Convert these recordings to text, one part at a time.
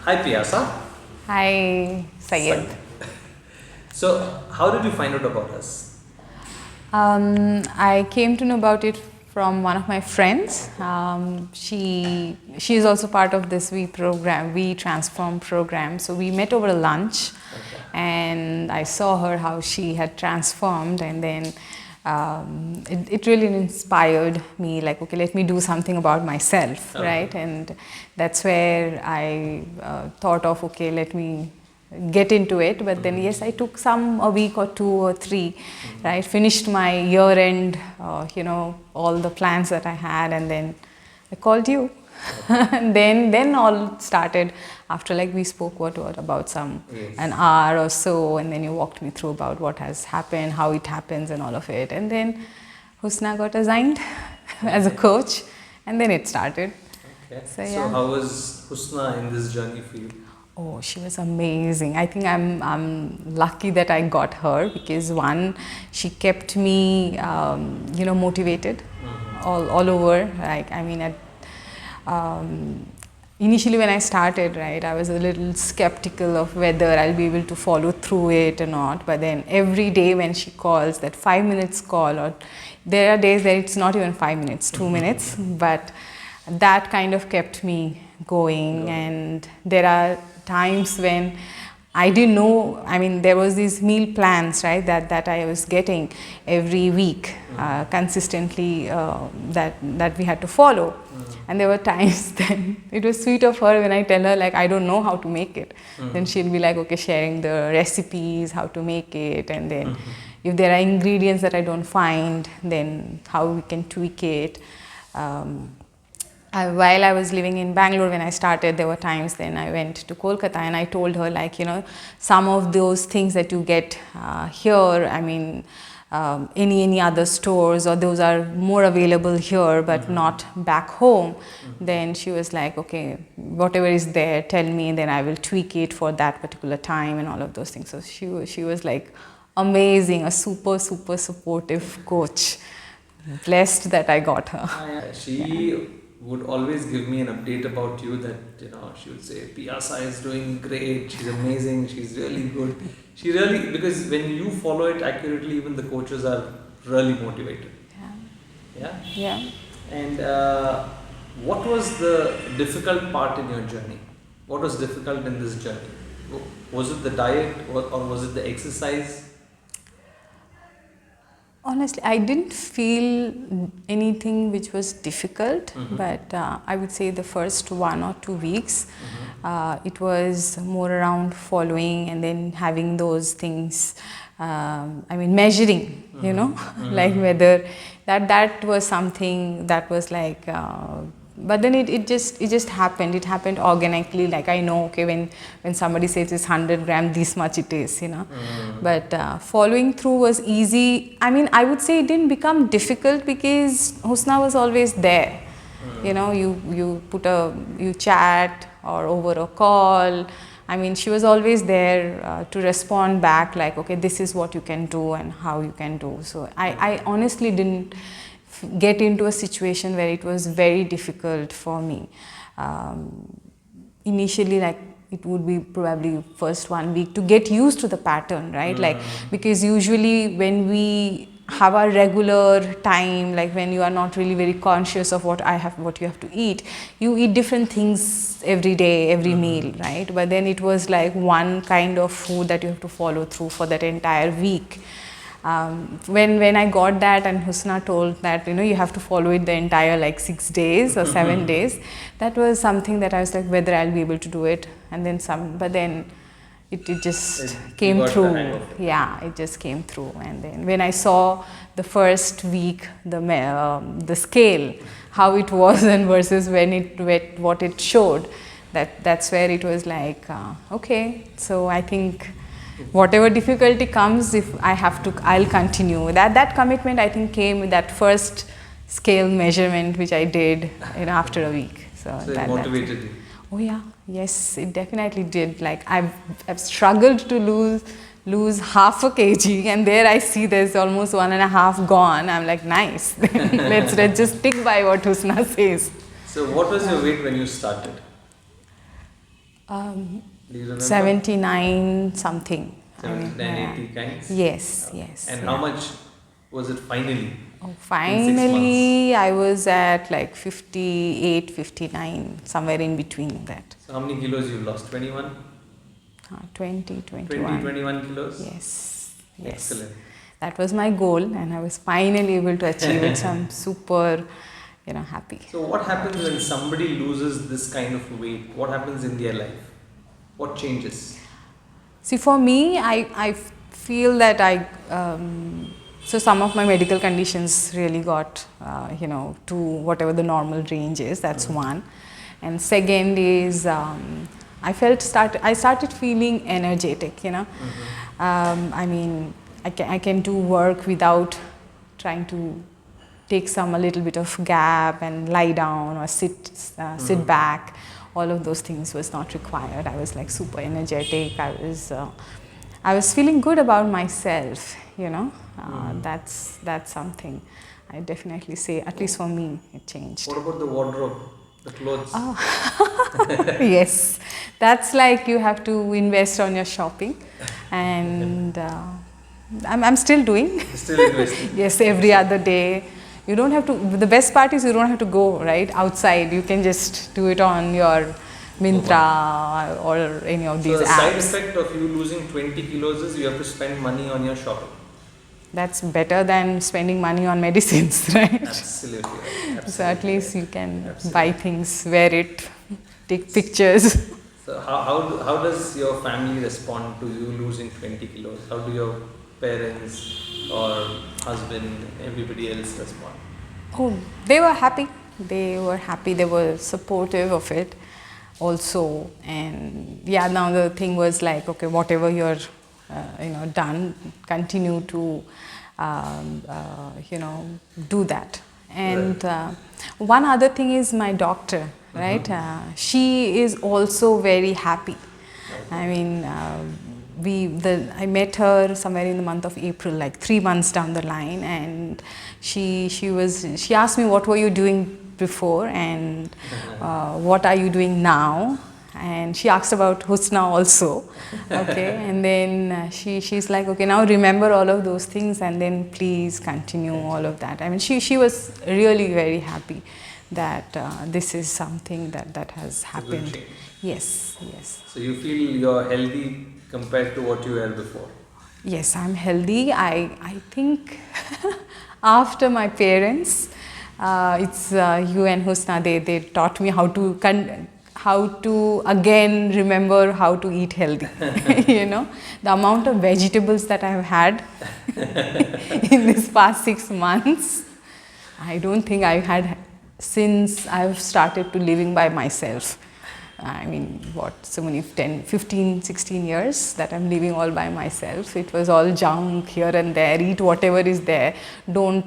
Hi Piyasa. Hi, Sayed. So, how did you find out about us? I came to know about it from one of my friends. She is also part of this We Transform program. So we met over a lunch, Okay. and I saw her how she had transformed, and then it really inspired me. Like, okay, let me do something about myself, Okay. right? And that's where I thought of, okay, let me get into it. But then yes, I took a week or two or three, right, finished my year end, all the plans that I had, and then I called you. And then all started after, like, we spoke what about Yes. an hour or so, and then you walked me through about what has happened, how it happens, and all of it. And then Husna got assigned as a coach, and then it started. Okay. So So, yeah. how was Husna in this journey for you? Oh, she was amazing. I think I'm lucky that I got her, because one, she kept me motivated all over. Like, I mean, um, initially when I started, right, I was a little skeptical of whether I'll be able to follow through it or not. But then every day when she calls, that 5 minutes call, or there are days that it's not even 5 minutes, 2 minutes, but that kind of kept me going. And there are times when I didn't know, I mean, there was these meal plans, right, that I was getting every week, consistently, that we had to follow. And there were times then it was sweet of her when I tell her, like, I don't know how to make it. Then she'll be like, okay, sharing the recipes, how to make it, and then if there are ingredients that I don't find, then how we can tweak it. While I was living in Bangalore when I started, there were times then I went to Kolkata, and I told her, like, some of those things that you get here, I mean, any other stores, or those are more available here but not back home. Then she was like, okay, whatever is there, tell me, and then I will tweak it for that particular time, and all of those things. So she was like amazing, a super supportive coach. Blessed that I got her. She would always give me an update about you, that she would say Piyasa is doing great, she's amazing, she's really good. She really, because when you follow it accurately, even the coaches are really motivated. Yeah. Yeah. And what was the difficult part in your journey? What was difficult in this journey? Was it the diet, or was it the exercise? Honestly, I didn't feel anything which was difficult, but I would say the first 1 or 2 weeks, it was more around following, and then having those things, I mean, measuring, like whether that was something that was like, but then it just happened. It happened organically. Like, I know, okay, when somebody says it's 100 gram, this much it is, But following through was easy. I mean, I would say it didn't become difficult because Husna was always there. You chat or over a call. I mean, she was always there to respond back, like, okay, this is what you can do and how you can do. So I honestly didn't get into a situation where it was very difficult for me. Initially, like, it would be probably first 1 week to get used to the pattern, right? Like, because usually when we have a regular time, like when you are not really very conscious of what you have to eat, you eat different things every day, every meal, right? But then it was like one kind of food that you have to follow through for that entire week. When I got that, and Husna told that you have to follow it the entire, like, 6 days or 7 days, that was something that I was like, whether I'll be able to do it. And then but then it just came got the through. hang of it. Yeah, it just came through. And then when I saw the first week, the scale, how it was and versus what it showed, that's where it was like, okay, so I think whatever difficulty comes, if I have to, I'll continue. That commitment, I think, came with that first scale measurement which I did after a week. So it motivated you. Oh yeah, yes, it definitely did. Like, I've struggled to lose half a kg, and there I see there's almost 1.5 gone. I'm like, nice. Let's just stick by what Husna says. So, what was your weight when you started? Do you remember? 79 something. 79, 80 kinds? Yes, Okay. yes. And yeah. how much was it finally? Oh, In 6 months? finally, I was at like 58, 59, somewhere in between that. So how many kilos you lost? 21? 20, 20, 21. 21 kilos? Yes, yes. Excellent. That was my goal, and I was finally able to achieve it. So I'm super, happy. So what happens when somebody loses this kind of weight? What happens in their life? What changes? See, for me, I feel that so some of my medical conditions really got, to whatever the normal range is. That's one. And second is, I started feeling energetic. I mean, I can do work without trying to take a little bit of gap and lie down or sit back. All of those things was not required. I was like super energetic. I was feeling good about myself. That's something I definitely say, at least for me, it changed. What about the wardrobe, the clothes? Yes, that's like you have to invest on your shopping, and I'm still doing. Still investing? Yes, every other day. You don't have to. The best part is you don't have to go right outside. You can just do it on your Myntra or any of these So the apps. side effect of you losing 20 kilos is you have to spend money on your shopping. That's better than spending money on medicines, right? Absolutely right. Absolutely So at least right. you can Absolutely. buy things, wear it, take pictures. So how does your family respond to you losing 20 kilos? How do your parents or husband, everybody else respond? Oh, they were happy. They were happy. They were supportive of it also. And yeah, now the thing was like, okay, whatever you're, done, continue to, do that. And one other thing is my doctor, right? She is also very happy. I mean, I met her somewhere in the month of April, like 3 months down the line, and she asked me, what were you doing before, and what are you doing now? And she asked about Husna also. Okay, and then she's like, okay, now remember all of those things, and then please continue all of that. I mean, she was really very happy that this is something that has happened. change. Yes, yes. So you feel you're healthy compared to what you were before? Yes, I'm healthy. I think after my parents, it's you and Husna. They taught me how to again remember how to eat healthy. The amount of vegetables that I have had in this past 6 months, I don't think I've had since I've started to living by myself. I mean, so many 10, 15, 16 years that I'm living all by myself. It was all junk here and there. Eat whatever is there. Don't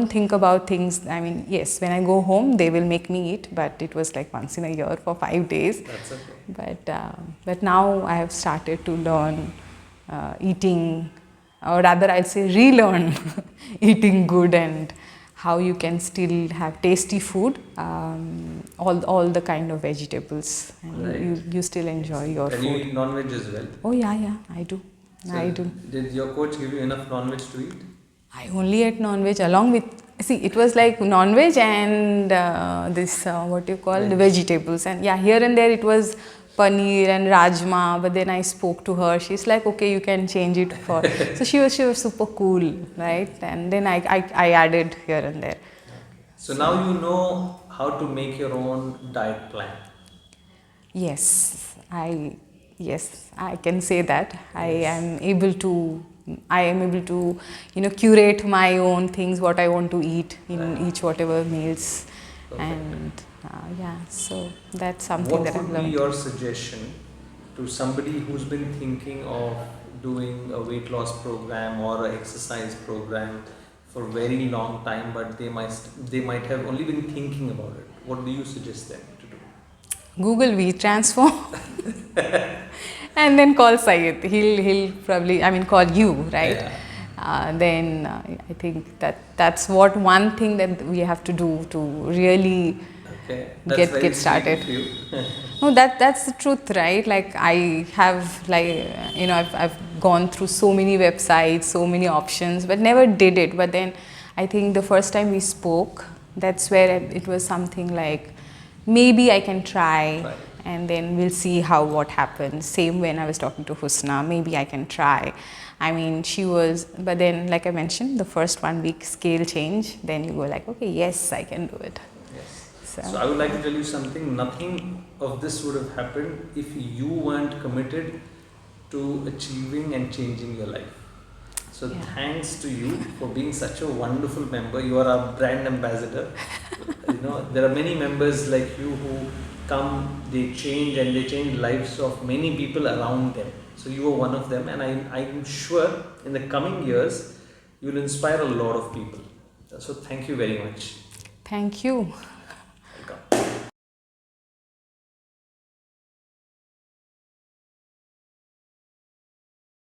think about things. I mean, yes, when I go home, they will make me eat, but it was like once in a year for 5 days. That's okay. But now I have started to learn eating, or rather I'll say relearn eating good, and how you can still have tasty food, all the kind of vegetables, and Right. you still enjoy your Can food. you eat non-veg as well? Oh yeah, I do. So I do. Did your coach give you enough non-veg to eat? I only ate non-veg along with, it was like non-veg and this, what you call, the vegetables. And yeah, here and there it was paneer and rajma, but then I spoke to her. She's like, okay, you can change it for. So she was super cool, right? And then I added here and there. So now you know how to make your own diet plan. Yes, I can say that. I am able to, curate my own things, what I want to eat in each whatever meals. Perfect. And so that's something that I've What would be learned. your suggestion to somebody who's been thinking of doing a weight loss program or an exercise program for a very long time, but they might have only been thinking about it? What do you suggest them to do? Google Tranfrom and then call Syed. He'll probably, call you, right? Yeah. Then I think that's one thing that we have to do to really Okay, that's very get sweet started. of you. No, that's the truth, right? Like I have I've gone through so many websites, so many options, but never did it. But then I think the first time we spoke, that's where it was something like maybe I can try, Right. and then we'll see what happens. Same when I was talking to Husna, maybe I can try. I mean, she was, but then like I mentioned, the first 1 week scale change, then you go like, okay, yes, I can do it. Yes. So, So I would like to tell you something. Nothing of this would have happened if you weren't committed to achieving and changing your life. So Yeah. thanks to you for being such a wonderful member. You are our brand ambassador. There are many members like you who come, they change and they change lives of many people around them. So you are one of them, and I'm sure in the coming years you will inspire a lot of people. So thank you very much. thank you.